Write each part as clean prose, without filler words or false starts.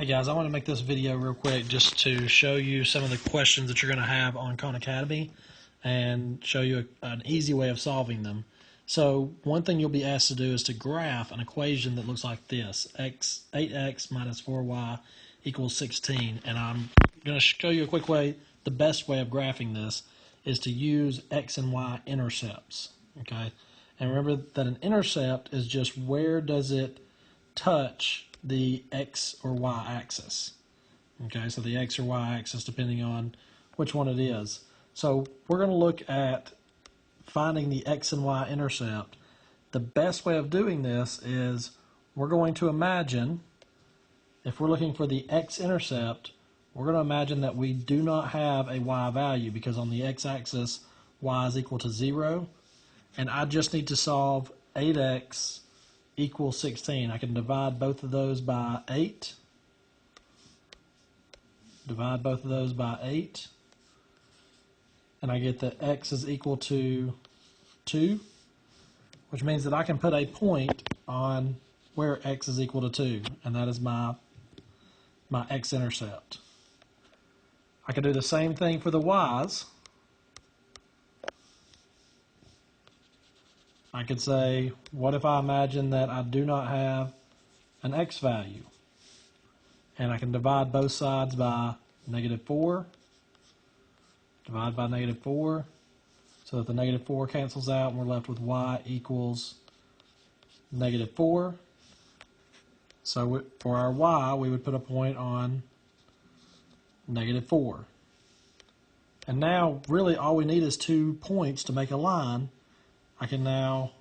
Hey guys, I want to make this video real quick just to show you some of the questions that you're going to have on Khan Academy and show you an easy way of solving them. So one thing you'll be asked to do is to graph an equation that looks like this: 8x minus 4y equals 16. And I'm going to show you a quick way. The best way of graphing this is to use x and y intercepts. Okay, and remember that an intercept is just where does it touch the x or y axis. Okay, so the x or y axis depending on which one it is. So we're going to look at finding the x and y intercept. The best way of doing this is we're going to imagine, if we're looking for the x-intercept, we're going to imagine that we do not have a y value because on the x-axis y is equal to 0, and I just need to solve 8x equals 16. I can divide both of those by 8. Divide both of those by 8. And I get that x is equal to 2, which means that I can put a point on where x is equal to 2, and that is my x-intercept. I can do the same thing for the y's. I could say, what if I imagine that I do not have an x value? And I can divide both sides by -4. Divide by -4, so that the -4 cancels out and we're left with y equals -4. So for our y, we would put a point on -4. And now, really, all we need is 2 points to make a line. I can now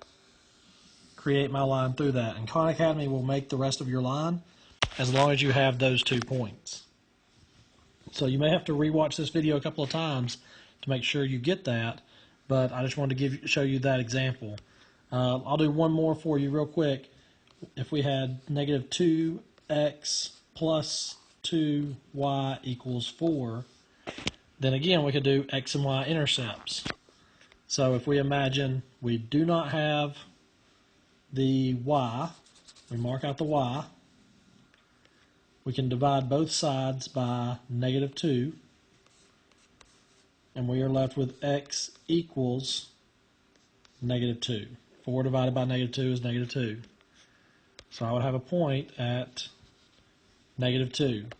create my line through that. And Khan Academy will make the rest of your line as long as you have those 2 points. So you may have to rewatch this video a couple of times to make sure you get that, but I just wanted to show you that example. I'll do one more for you real quick. If we had -2x plus 2y equals 4, then again we could do x and y intercepts. So if we imagine we do not have the y, we mark out the y, we can divide both sides by -2, and we are left with x equals -2. 4 divided by -2 is -2. So I would have a point at -2.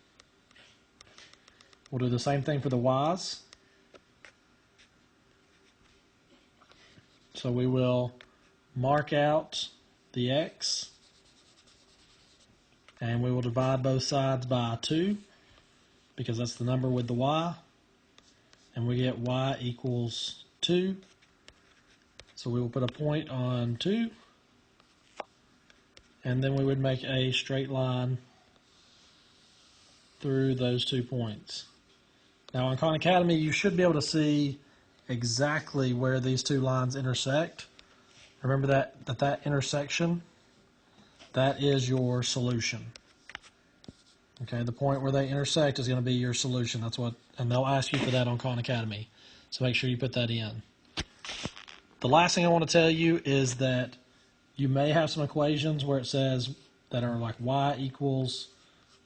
We'll do the same thing for the y's. So we will mark out the x, and we will divide both sides by 2, because that's the number with the y, and we get y equals 2. So we will put a point on 2, and then we would make a straight line through those 2 points. Now on Khan Academy, you should be able to see exactly where these 2 lines intersect. Remember that intersection, that is your solution. Okay, the point where they intersect is going to be your solution. That's what, and they'll ask you for that on Khan Academy. So make sure you put that in. The last thing I want to tell you is that you may have some equations where it says that are like y equals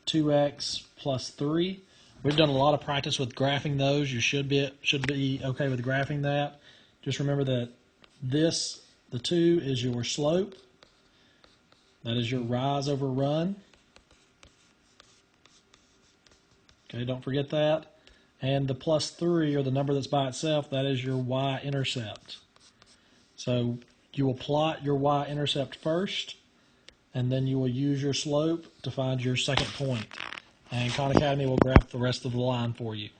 2x plus 3. We've done a lot of practice with graphing those. You should be okay with graphing that. Just remember that the 2 is your slope. That is your rise over run. Okay, don't forget that. And the plus 3, or the number that's by itself, that is your y-intercept. So you will plot your y-intercept first, and then you will use your slope to find your second point. And Khan Academy will graph the rest of the line for you.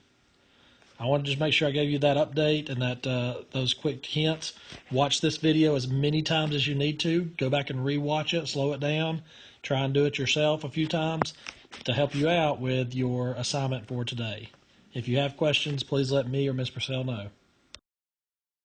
I want to just make sure I gave you that update and that those quick hints. Watch this video as many times as you need to. Go back and rewatch it, slow it down, try and do it yourself a few times to help you out with your assignment for today. If you have questions, please let me or Ms. Purcell know.